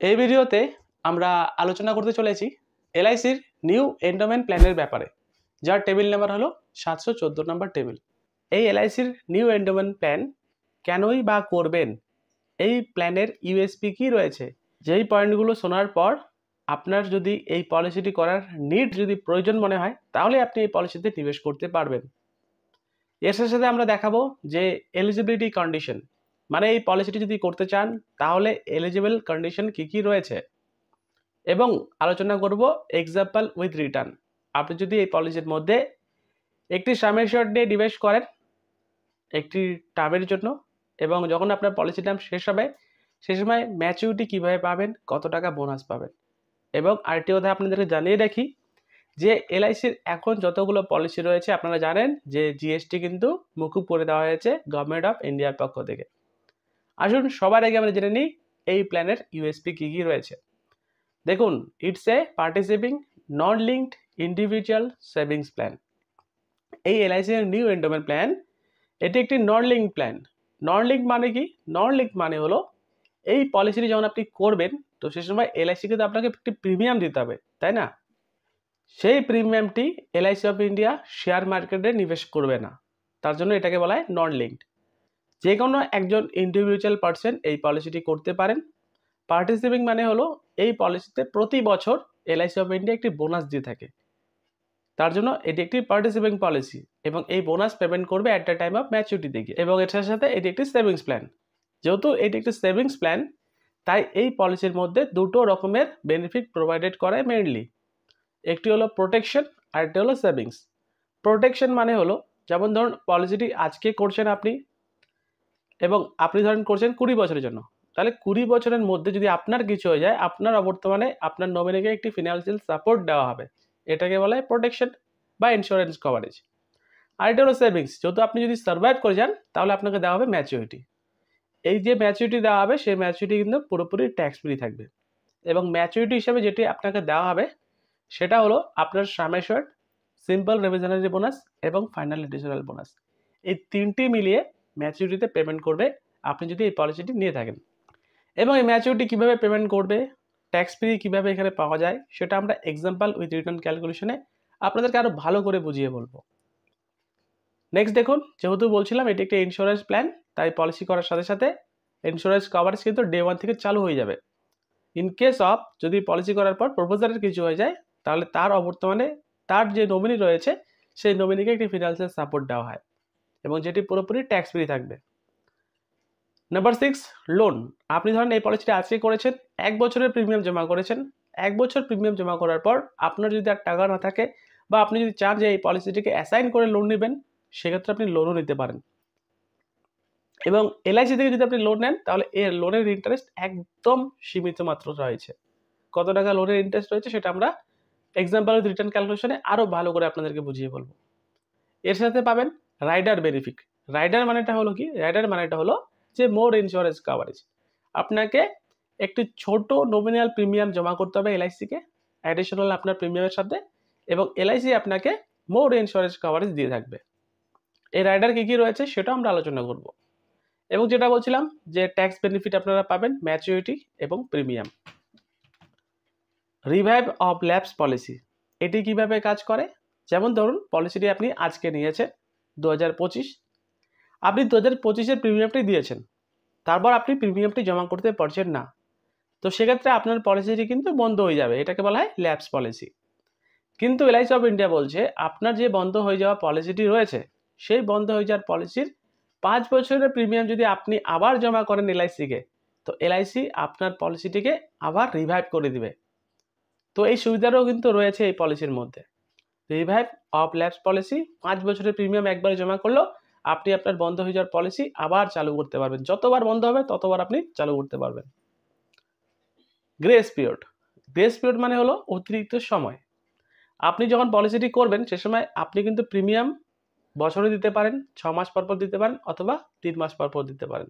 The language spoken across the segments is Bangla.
এই ভিডিওতে আমরা আলোচনা করতে চলেছি এলআইসির নিউ এন্ডোমেন্ট প্ল্যানের ব্যাপারে, যার টেবিল নাম্বার হলো 714 নম্বর টেবিল। এই এলআইসির নিউ এন্ডোমেন্ট প্ল্যান কেনই বা করবেন, এই প্ল্যানের ইউএসপি কি রয়েছে, যেই পয়েন্টগুলো শোনার পর আপনার যদি এই পলিসিটি করার যদি প্রয়োজন মনে হয়, তাহলে আপনি এই পলিসিতে নিবেশ করতে পারবেন। এর সাথে আমরা দেখাবো যে এলিজিবিলিটি কন্ডিশন, মানে এই পলিসিটি যদি করতে চান তাহলে এলিজিবল কন্ডিশন কি কি রয়েছে, এবং আলোচনা করব এক্সাম্পল উইথ রিটার্ন। আপনি যদি এই পলিসির মধ্যে একটি সাম অ্যাসিওর্ড নিয়ে নিবেশ করেন একটি টার্মের জন্য, এবং যখন আপনার পলিসি টার্ম শেষ হবে সে সময় ম্যাচুরিটি কীভাবে পাবেন, কত টাকা বোনাস পাবেন। এবং আরেকটি কথা আপনাদেরকে জানিয়ে রাখি যে এলআইসির এখন যতগুলো পলিসি রয়েছে আপনারা জানেন যে জিএসটি কিন্তু মকুব করে দেওয়া হয়েছে গভর্নমেন্ট অফ ইন্ডিয়ার পক্ষ থেকে। আসুন সবার আগে আমরা জেনে নিই এই প্ল্যানের ইউএসপি কী কী রয়েছে। দেখুন, it's a participating non linked individual savings plan. এই এলআইসির নিউ এন্ডোমেন্ট প্ল্যান এটি একটি non link plan. Non link মানে কি? নন লিঙ্ক মানে হলো এই পলিসিটি যখন আপনি করবেন তো সে সময় এলআইসি কিন্তু আপনাকে একটি প্রিমিয়াম দিতে হবে, তাই না? সেই প্রিমিয়ামটি এলআইসি অফ ইন্ডিয়া শেয়ার মার্কেটে নিবেশ করবে না, তার জন্য এটাকে বলা হয় নন লিঙ্কড। যে কোনো একজন ইন্ডিভিজুয়াল পার্সন এই পলিসিটি করতে পারেন। পার্টিসিপিং মানে হলো এই পলিসিতে প্রতি বছর এলআইসি অফ ইন্ডিয়া একটি বোনাস দিয়ে থাকে, তার জন্য এটি একটি পার্টিসিপিং পলিসি, এবং এই বোনাস পেমেন্ট করবে at the time of maturity থেকে। এবং এটার সাথে এটি একটি সেভিংস প্ল্যান। যেহেতু এটি একটি সেভিংস প্ল্যান, তাই এই পলিসির মধ্যে দুটো রকমের বেনিফিট প্রোভাইডেড করে মেইনলি। একটি হলো প্রোটেকশন আর একটি হলো সেভিংস। প্রোটেকশন মানে হলো, যেমন ধরুন পলিসিটি আজকে করছেন আপনি, এবং আপনি ধরেন করছেন 20 বছরের জন্য, তাহলে 20 বছরের মধ্যে যদি আপনার কিছু হয়ে যায়, আপনার অবর্তমানে আপনার নমিনিকে একটি ফিনান্সিয়াল সাপোর্ট দেওয়া হবে, এটাকে বলা হয় প্রোটেকশন বা ইন্স্যুরেন্স কভারেজ। আর এটা হলো সেভিংস, যেহেতু আপনি যদি সার্ভাইভ করে যান তাহলে আপনাকে দেওয়া হবে ম্যাচুরিটি। এই যে ম্যাচুরিটি দেওয়া হবে সেই ম্যাচুরিটি কিন্তু পুরোপুরি ট্যাক্স ফ্রি থাকবে। এবং ম্যাচুরিটি হিসেবে যেটি আপনাকে দেওয়া হবে সেটা হলো আপনার সাম অ্যাসিওর্ড, সিম্পল রিভিশনারি বোনাস এবং ফাইনাল এডিশনাল বোনাস। এই তিনটি মিলিয়ে ম্যাচুরিটিতে পেমেন্ট করবে আপনি যদি এই পলিসিটি নিয়ে থাকেন। এবং এই ম্যাচুরিটি কীভাবে পেমেন্ট করবে, ট্যাক্স ফ্রি কীভাবে এখানে পাওয়া যায়, সেটা আমরা এক্সাম্পল উইথ রিটার্ন ক্যালকুলেশনে আপনাদেরকে আরও ভালো করে বুঝিয়ে বলবো। নেক্সট দেখুন, যেহেতু বলছিলাম এটি একটি ইন্স্যুরেন্স প্ল্যান, তাই পলিসি করার সাথে সাথে ইন্স্যুরেন্স কভারেজ কিন্তু ডে 1 থেকে চালু হয়ে যাবে। ইন কেস অফ যদি পলিসি করার পর প্রপোজারের কিছু হয়ে যায়, তাহলে তার অবর্তমানে তার যে নমিনি রয়েছে সেই নমিনিকে একটি ফিনান্সিয়াল সাপোর্ট দেওয়া হয়, এবং যেটি পুরোপুরি ট্যাক্স ফ্রি থাকবে। Number 6, loan. আপনি ধরেন এই পলিসিটি আজকে করেছেন, 1 বছরের প্রিমিয়াম জমা করেছেন। 1 বছর প্রিমিয়াম জমা করার পর আপনার যদি আর টাকা না থাকে, বা আপনি যদি চান যে এই পলিসিটিকে অ্যাসাইন করে লোন নেবেন, সেক্ষেত্রে আপনি লোনও নিতে পারেন। এবং এলআইসি থেকে যদি আপনি লোন নেন তাহলে এর লোনের ইন্টারেস্ট একদম সীমিত মাত্র রয়েছে। কত টাকা লোনের ইন্টারেস্ট রয়েছে সেটা আমরা এক্সাম্পল উইথ রিটার্ন ক্যালকুলেশনে আরও ভালো করে আপনাদেরকে বুঝিয়ে বলবো। এর সাথে পাবেন রাইডার বেনিফিট। রাইডার মানেটা হলো কি? রাইডার মানেটা হলো যে মোর ইন্স্যুরেন্স কভারেজ। আপনাকে একটি ছোট নমিনাল প্রিমিয়াম জমা করতে হবে এলআইসিকে, অ্যাডিশনাল আপনার প্রিমিয়ামের সাথে, এবং এলআইসি আপনাকে মোর ইন্স্যুরেন্স কভারেজ দিয়ে থাকবে। এই রাইডার কী কী রয়েছে সেটা আমরা আলোচনা করব। এবং যেটা বলছিলাম যে ট্যাক্স বেনিফিট আপনারা পাবেন ম্যাচুরিটি এবং premium. Revive of lapse policy, এটি কিভাবে কাজ করে? যেমন ধরুন পলিসিটি আপনি আজকে নিয়েছেন 2025, আপনি 2025-এর প্রিমিয়ামটি দিয়েছেন, তারপর আপনি প্রিমিয়ামটি জমা করতে পারছেন না, তো সেক্ষেত্রে আপনার পলিসিটি কিন্তু বন্ধ হয়ে যাবে, এটাকে বলা হয় ল্যাপস পলিসি। কিন্তু এলআইসি অফ ইন্ডিয়া বলছে আপনার যে বন্ধ হয়ে যাওয়া পলিসিটি রয়েছে সেই বন্ধ হয়ে যাওয়ার পলিসির 5 বছরের প্রিমিয়াম যদি আপনি আবার জমা করেন এলআইসিকে, তো এলআইসি আপনার পলিসিটিকে আবার রিভাইভ করে দিবে। তো এই সুবিধাটাও কিন্তু রয়েছে এই পলিসির মধ্যে। রিভাইভ অফ ল্যাপস পলিসি, 5 বছরের প্রিমিয়াম একবারে জমা করলেও আপনি আপনার বন্ধ হয়ে যাওয়ার পলিসি আবার চালু করতে পারবেন, যতবার বন্ধ হবে ততবার আপনি চালু করতে পারবেন। Grace period. গ্রেস পিরিয়ড মানে হলো অতিরিক্ত সময়। আপনি যখন পলিসিটি করবেন সে সময় আপনি কিন্তু প্রিমিয়াম বছরে দিতে পারেন, 6 মাস পরপর দিতে পারেন, অথবা 3 মাস পরপর দিতে পারেন।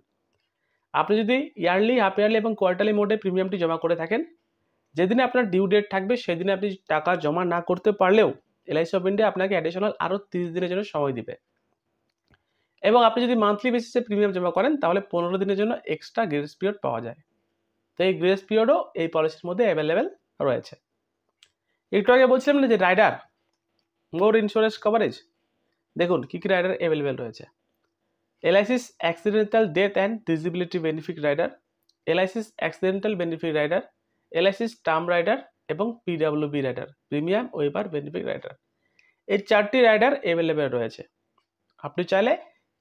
আপনি যদি ইয়ারলি, হাফ ইয়ারলি এবং কোয়ার্টারলি মোডে প্রিমিয়ামটি জমা করে থাকেন, যেদিনে আপনার ডিউ ডেট থাকবে সেদিনে আপনি টাকা জমা না করতে পারলেও এলআইসি অফ ইন্ডিয়া আপনাকে অ্যাডিশনাল আরও 30 দিনের জন্য সময় দিবে। এবং আপনি যদি মান্থলি বেসিসে প্রিমিয়াম জমা করেন তাহলে 15 দিনের জন্য এক্সট্রা গ্রেস পিরিয়ড পাওয়া যায়। তো এই গ্রেস পিরিয়ডও এই পলিসির মধ্যে অ্যাভেলেবেল রয়েছে। একটু আগে বলছিলাম না যে রাইডার মোর ইন্স্যুরেন্স কভারেজ, দেখুন কী কী রাইডার অ্যাভেলেবেল রয়েছে। LIC's accidental death and disability benefit rider, LIC's accidental benefit rider, LIC's term rider এবং PWB rider, premium waiver benefit rider. এই 4টি রাইডার অ্যাভেলেবেল রয়েছে। আপনি চাইলে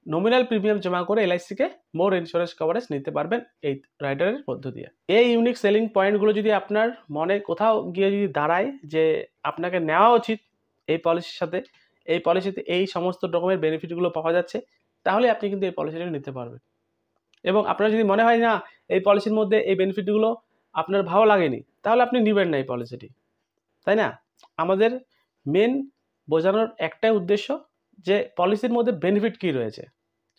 নমিনাল প্রিমিয়াম জমা করে এলআইসিকে মোর ইন্স্যুরেন্স কভারেজ নিতে পারবেন এই রাইডারের মধ্য দিয়ে। এই ইউনিক সেলিং পয়েন্টগুলো যদি আপনার মনে কোথাও গিয়ে যদি দাঁড়ায় যে আপনাকে নেওয়া উচিত এই পলিসির সাথে, এই পলিসিতে এই সমস্ত রকমের বেনিফিটগুলো পাওয়া যাচ্ছে, তাহলে আপনি কিন্তু এই পলিসিটা নিতে পারবেন। এবং আপনার যদি মনে হয় না এই পলিসির মধ্যে এই বেনিফিটগুলো আপনার ভালো লাগেনি, তাহলে আপনি নেবেন না এই পলিসিটি, তাই না? আমাদের মেন বোঝানোর একটাই উদ্দেশ্য যে পলিসির মধ্যে বেনিফিট কী রয়েছে।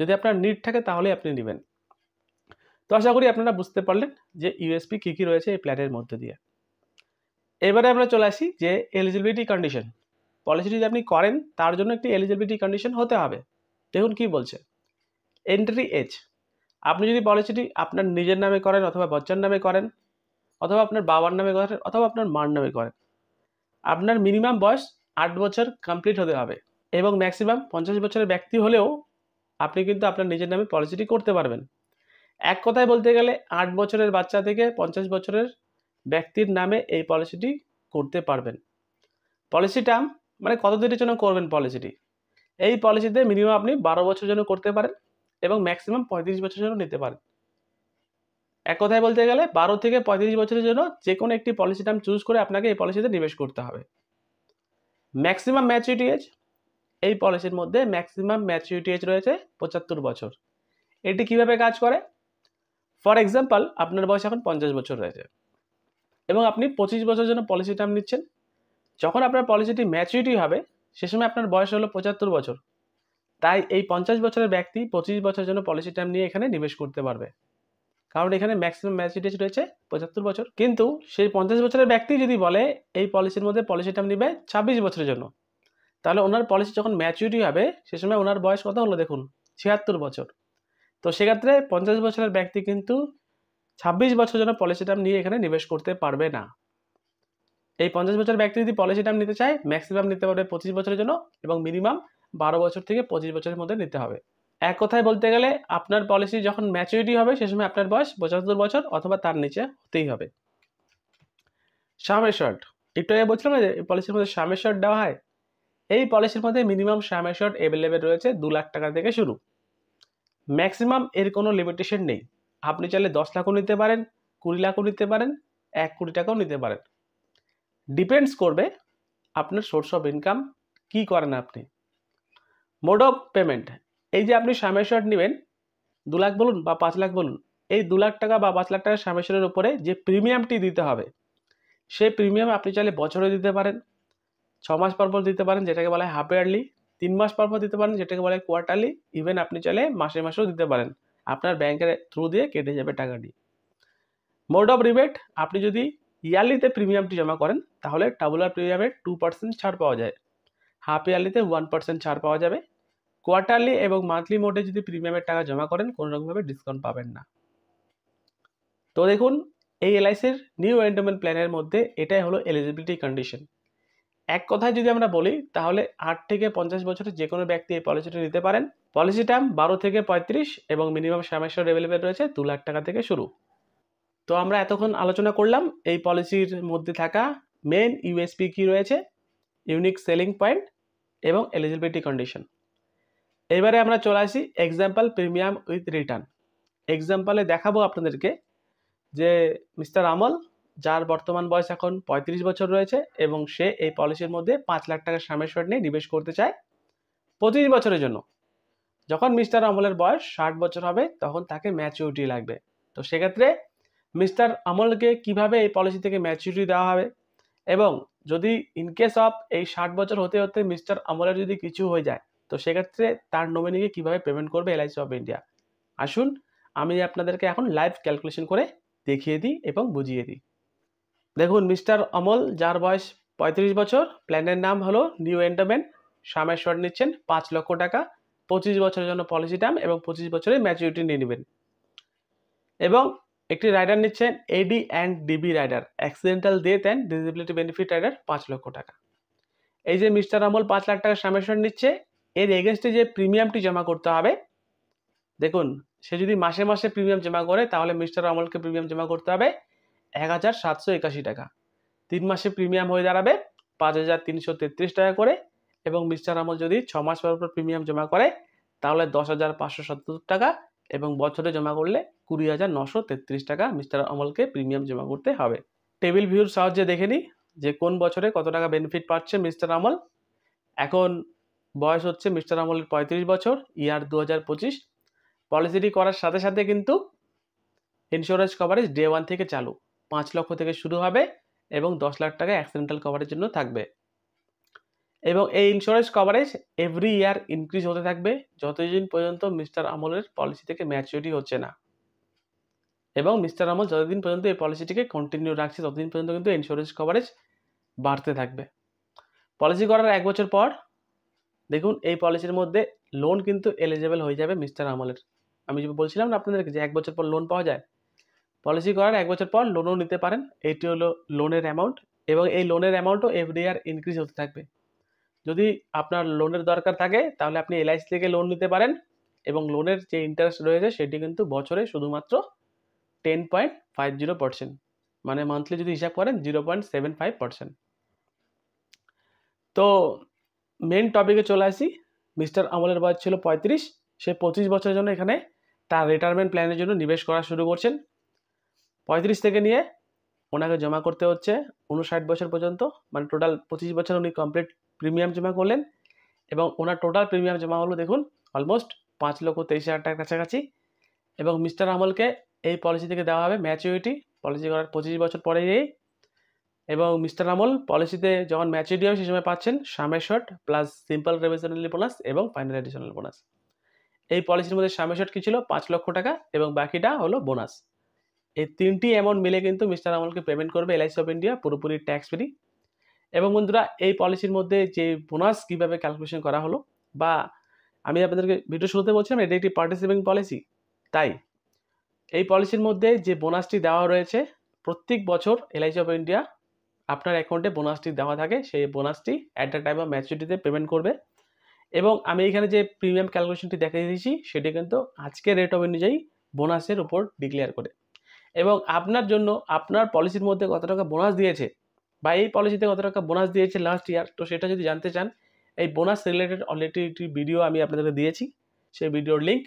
যদি আপনার নিড থাকে তাহলে আপনি নেবেন। তো আশা করি আপনারা বুঝতে পারলেন যে ইউএসপি কী কী রয়েছে এই প্ল্যানের মধ্যে দিয়ে। এবারে আমরা চলে আসি যে এলিজিবিলিটি কন্ডিশন। পলিসি যদি আপনি করেন তার জন্য একটি এলিজিবিলিটি কন্ডিশন হতে হবে। দেখুন কি বলছে। এন্ট্রি এজ, আপনি যদি পলিসিটি আপনার নিজের নামে করেন অথবা বাচ্চার নামে করেন অথবা আপনার বাবার নামে করেন অথবা আপনার মার নামে করেন, আপনার মিনিমাম বয়স 8 বছর কমপ্লিট হতে হবে এবং ম্যাক্সিমাম 50 বছরের ব্যক্তি হলেও আপনি কিন্তু আপনার নিজের নামে পলিসিটি করতে পারবেন। এক কথায় বলতে গেলে 8 বছরের বাচ্চা থেকে 50 বছরের ব্যক্তির নামে এই পলিসিটি করতে পারবেন। পলিসি টার্ম মানে কতদিনের জন্য করবেন পলিসিটি, এই পলিসিতে মিনিমাম আপনি 12 বছরের জন্য করতে পারেন এবং ম্যাক্সিমাম 35 বছরের জন্য নিতে পারেন। এক কথায় বলতে গেলে 12 থেকে 35 বছরের জন্য যে কোনো একটি পলিসি টার্ম চুজ করে আপনাকে এই পলিসিতে নিবেশ করতে হবে। ম্যাক্সিমাম ম্যাচুরিটি এজ, এই পলিসির মধ্যে ম্যাক্সিমাম ম্যাচুরিটি এজ রয়েছে 75 বছর। এটি কিভাবে কাজ করে? ফর এক্সাম্পল, আপনার বয়স এখন 50 বছর রয়েছে এবং আপনি 25 বছরের জন্য পলিসি টার্ম নিচ্ছেন। যখন আপনার পলিসিটি ম্যাচুরিটি হবে সে সময় আপনার বয়স হলো 75 বছর। তাই এই 50 বছরের ব্যক্তি 25 বছরের জন্য পলিসি টার্ম নিয়ে এখানে নিবেশ করতে পারবে, কারণ এখানে ম্যাক্সিমাম ম্যাচুরিটি এজ রয়েছে 75 বছর। কিন্তু সেই 50 বছরের ব্যক্তি যদি বলে এই পলিসির মধ্যে পলিসি টার্ম নিবে 26 বছরের জন্য, তাহলে ওনার পলিসি যখন ম্যাচুরিটি হবে সে সময় ওনার বয়স কত হলো দেখুন, 76 বছর। তো সেক্ষেত্রে 50 বছরের ব্যক্তি কিন্তু 26 বছরের জন্য পলিসি টার্ম নিয়ে এখানে নিবেশ করতে পারবে না। এই 50 বছরের ব্যক্তি যদি পলিসি টার্ম নিতে চায় ম্যাক্সিমাম নিতে পারবে 25 বছরের জন্য এবং মিনিমাম 12 বছর থেকে 25 বছরের মধ্যে নিতে হবে। এক কথায় বলতে গেলে আপনার পলিসি যখন ম্যাচুরিটি হবে সে সময় আপনার বয়স 75 বছর অথবা তার নিচে হতেই হবে। সাম এশিওরড, একটু আগে বলছিলাম না যে এই পলিসির মধ্যে সাম এশিওরড দেওয়া হয়। এই পলিসির মধ্যে মিনিমাম সাম এশিওরড অ্যাভেলেবেল রয়েছে 2 লাখ টাকা থেকে শুরু। ম্যাক্সিমাম এর কোনো লিমিটেশন নেই। আপনি চাইলে 10 লাখও নিতে পারেন, 20 লাখও নিতে পারেন, 1 কোটি টাকাও নিতে পারেন। ডিপেন্ডস করবে আপনার সোর্স অফ ইনকাম কী করেন আপনি। মোড অফ পেমেন্ট, এই যে আপনি সাম এশিওরড নেবেন 2 লাখ বলুন বা 5 লাখ বলুন, এই 2 লাখ টাকা বা 5 লাখ টাকার সাম এশিওরডের উপরে যে প্রিমিয়ামটি দিতে হবে সেই প্রিমিয়াম আপনি চাইলে বছরে দিতে পারেন, 6 মাস পর দিতে পারেন যেটাকে বলা হয় হাফ ইয়ারলি, 3 মাস পর দিতে পারেন যেটাকে বলা হয় কোয়ার্টারলি, ইভেন আপনি চাইলে মাসে মাসেও দিতে পারেন, আপনার ব্যাংকের থ্রু দিয়ে কেটে যাবে টাকাটি। মোড অফ রিবেট, আপনি যদি ইয়ারলিতে প্রিমিয়ামটি জমা করেন তাহলে টাবুলার প্রিমিয়ামে 2% ছাড় পাওয়া যায়, হাফ ইয়ারলিতে 1% ছাড় পাওয়া যাবে, কোয়ার্টারলি এবং মান্থলি মোডে যদি প্রিমিয়ামের টাকা জমা করেন কোনো রকমভাবে ডিসকাউন্ট পাবেন না। তো দেখুন এই এলআইসির নিউ এন্ডোমেন্ট প্ল্যানের মধ্যে এটাই হলো এলিজিবিলিটি কন্ডিশন। এক কথায় যদি আমরা বলি তাহলে 8 থেকে 50 বছরের যে কোনো ব্যক্তি এই পলিসিটি নিতে পারেন। পলিসি টার্ম 12 থেকে 35 এবং মিনিমাম সাম এশিওরড অ্যাভেলেবেল রয়েছে 2 লাখ টাকা থেকে শুরু। তো আমরা এতক্ষণ আলোচনা করলাম এই পলিসির মধ্যে থাকা মেন ইউএসপি কী রয়েছে, ইউনিক সেলিং পয়েন্ট এবং এলিজিবিলিটি কন্ডিশন। এবারে আমরা চলে আসি এক্সাম্পল প্রিমিয়াম উইথ রিটার্ন। এক্সাম্পলে দেখাবো আপনাদেরকে যে মিস্টার আমল, যার বর্তমান বয়স এখন 35 বছর রয়েছে এবং সে এই পলিসির মধ্যে 5 লাখ টাকার সাম এশিওরড নিয়ে নিবেশ করতে চায় 25 বছরের জন্য। যখন মিস্টার আমলের বয়স 60 বছর হবে তখন তাকে ম্যাচুরিটি লাগবে। তো সেক্ষেত্রে মিস্টার আমলকে কিভাবে এই পলিসি থেকে ম্যাচুরিটি দেওয়া হবে এবং যদি ইনকেস অফ এই 60 বছর হতে হতে মিস্টার আমলের যদি কিছু হয়ে যায় তো সেক্ষেত্রে তার নমিনিকে কিভাবে পেমেন্ট করবে এলআইসি অফ ইন্ডিয়া, আসুন আমি আপনাদেরকে এখন লাইভ ক্যালকুলেশন করে দেখিয়ে দিই এবং বুঝিয়ে দিই। দেখুন মিস্টার অমল, যার বয়স 35 বছর, প্ল্যানের নাম হলো নিউ এন্ডোমেন্ট, সাম এশিওরড নিচ্ছেন 5 লক্ষ টাকা, 25 বছরের জন্য পলিসি টার্ম এবং 25 বছরের ম্যাচুরিটি নিয়ে নেবেন এবং একটি রাইডার নিচ্ছেন AD and DB rider, accidental death and disability benefit rider 5 লক্ষ টাকা। এই যে মিস্টার আমল 5 লাখ টাকা সামেশন নিচ্ছে, এর এগেনস্টে যে প্রিমিয়ামটি জমা করতে হবে, দেখুন সে যদি মাসে মাসে প্রিমিয়াম জমা করে তাহলে মিস্টার আমলকে প্রিমিয়াম জমা করতে হবে 1781 টাকা। 3 মাসে প্রিমিয়াম হয়ে দাঁড়াবে 5333 টাকা করে, এবং মিস্টার আমল যদি 6 মাস পর পর প্রিমিয়াম জমা করে তাহলে 10,577 টাকা, এবং বছরে জমা করলে 20,933 টাকা মিস্টার আমলকে প্রিমিয়াম জমা করতে হবে। টেবিল ভিউর সাহায্যে দেখে নিই যে কোন বছরে কত টাকা বেনিফিট পাচ্ছে মিস্টার আমল। এখন বয়স হচ্ছে মিস্টার আমলের 35 বছর, ইয়ার 2025। পলিসিটি করার সাথে সাথে কিন্তু ইন্স্যুরেন্স কভারেজ ডে 1 থেকে চালু, 5 লক্ষ থেকে শুরু হবে এবং 10 লাখ টাকা অ্যাক্সিডেন্টাল কভারের জন্য থাকবে। এবং এই insurance coverage every year increase হতে থাকবে যতদিন পর্যন্ত মিস্টার আমলের পলিসি থেকে ম্যাচুরিটি হচ্ছে না, এবং মিস্টার আমল যতদিন পর্যন্ত এই পলিসিটিকে কন্টিনিউ রাখছে ততদিন পর্যন্ত কিন্তু ইন্স্যুরেন্স কভারেজ বাড়তে থাকবে। পলিসি করার 1 বছর পর দেখুন এই পলিসির মধ্যে লোন কিন্তু এলিজেবল হয়ে যাবে মিস্টার আমলের। আমি যে বলছিলাম না আপনাদেরকে যে 1 বছর পর লোন পাওয়া যায়, পলিসি করার 1 বছর পর লোনও নিতে পারেন। এইটি হলো লোনের অ্যামাউন্ট, এবং এই লোনের অ্যামাউন্টও এভরি ইয়ার ইনক্রিজ হতে থাকবে। যদি আপনার লোনের দরকার থাকে তাহলে আপনি এলআইসি থেকে লোন নিতে পারেন, এবং লোনের যে ইন্টারেস্ট রয়েছে সেটি কিন্তু বছরে শুধুমাত্র 10.50%, মানে মান্থলি যদি হিসাব করেন 0.75%। তো মেন টপিকে চলে আসি। মিস্টার আমলের বয়স ছিল 35, সে 25 বছরের জন্য এখানে তার রিটায়ারমেন্ট প্ল্যানের জন্য নিবেশ করা শুরু করছেন। 35 থেকে নিয়ে ওনাকে জমা করতে হচ্ছে 59 বছর পর্যন্ত, মানে টোটাল 25 বছর উনি কমপ্লিট প্রিমিয়াম জমা করলেন, এবং ওনার টোটাল প্রিমিয়াম জমা হলো দেখুন অলমোস্ট 5,23,000 টাকার কাছাকাছি। এবং মিস্টার আমলকে এই পলিসি থেকে দেওয়া হবে ম্যাচুরিটি পলিসি করার 25 বছর পরেই, এবং মিস্টার আমল পলিসিতে যখন ম্যাচুরিটি হবে সেই সময় পাচ্ছেন সামের শর্ট প্লাস সিম্পল রিভিশনাল বোনাস এবং ফাইনাল এডিশনাল বোনাস। এই পলিসির মধ্যে সামের শর্ট কি ছিল 5 লক্ষ টাকা, এবং বাকিটা হলো বোনাস। এই 3টি অ্যামাউন্ট মিলে কিন্তু মিস্টার আমলকে পেমেন্ট করবে এলআইসি অফ ইন্ডিয়া পুরোপুরি ট্যাক্স ফ্রি। এবং বন্ধুরা এই পলিসির মধ্যে যে বোনাস কিভাবে ক্যালকুলেশন করা হলো, বা আমি আপনাদেরকে ভিডিও শুরুতে বলছিলাম এটা একটি পার্টিসিপেটিং পলিসি, তাই এই পলিসির মধ্যে যে বোনাসটি দেওয়া রয়েছে প্রত্যেক বছর এলআইসি অফ ইন্ডিয়া আপনার অ্যাকাউন্টে বোনাসটি দেওয়া থাকে, সেই বোনাসটি অ্যাট দ্য টাইম অফ ম্যাচুরিটিতে পেমেন্ট করবে। এবং আমি এখানে যে প্রিমিয়াম ক্যালকুলেশনটি দেখিয়ে দিয়েছি সেটি কিন্তু আজকের রেট অনুযায়ী বোনাসের উপর ডিক্লেয়ার করে, এবং আপনার জন্য আপনার পলিসির মধ্যে কত টাকা বোনাস দিয়েছে বা এই পলিসিতে কত টাকা বোনাস দিয়েছে লাস্ট ইয়ার, তো সেটা যদি জানতে চান এই বোনাস রিলেটেড অলরেডি একটি ভিডিও আমি আপনাদেরকে দিয়েছি, সেই ভিডিওর লিঙ্ক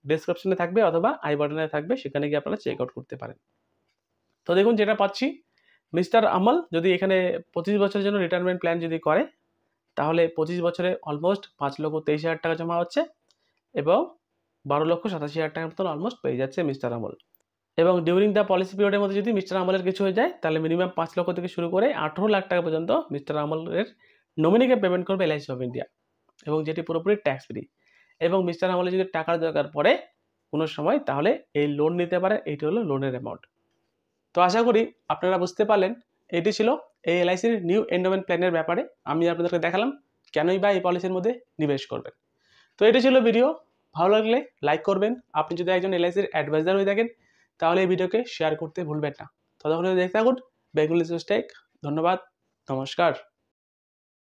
ডেসক্রিপশনে থাকবে অথবা আই বাটনে থাকবে, সেখানে গিয়ে আপনারা চেক আউট করতে পারেন। তো দেখুন যেটা পাচ্ছি, মিস্টার আমল যদি এখানে 25 বছরের জন্য রিটায়ারমেন্ট প্ল্যান যদি করে তাহলে 25 বছরে অলমোস্ট 5,23,000 টাকা জমা হচ্ছে, এবং 12,87,000 টাকার মতন অলমোস্ট পেয়ে যাচ্ছে মিস্টার আমল। এবং ডিউরিং দ্য পলিসি পিরিয়ডের মধ্যে যদি মিস্টার আমলের কিছু হয়ে যায় তাহলে মিনিমাম 5 লক্ষ থেকে শুরু করে 18 লাখ টাকা পর্যন্ত মিস্টার আমলের নমিনিকে পেমেন্ট করবে এলআইসি অফ ইন্ডিয়া, এবং যেটি পুরোপুরি ট্যাক্স ফ্রি। এবং মিস্টার আমলের যদি টাকার দরকার পড়ে কোনো সময় তাহলে এই লোন নিতে পারে, এইটি হলো লোনের অ্যামাউন্ট। তো আশা করি আপনারা বুঝতে পারলেন, এটি ছিল এই এলআইসির নিউ এন্ডোমেন্ট প্ল্যানের ব্যাপারে আমি আপনাদেরকে দেখালাম কেনই বা এই পলিসির মধ্যে নিবেশ করবেন। তো এটি ছিল ভিডিও, ভালো লাগলে লাইক করবেন। আপনি যদি একজন এলআইসির অ্যাডভাইজার হয়ে থাকেন তাহলে এই ভিডিওকে শেয়ার করতে ভুলবেন না। ততক্ষণ দেখতে থাকুন বেঙ্গলি টেক। ধন্যবাদ, নমস্কার।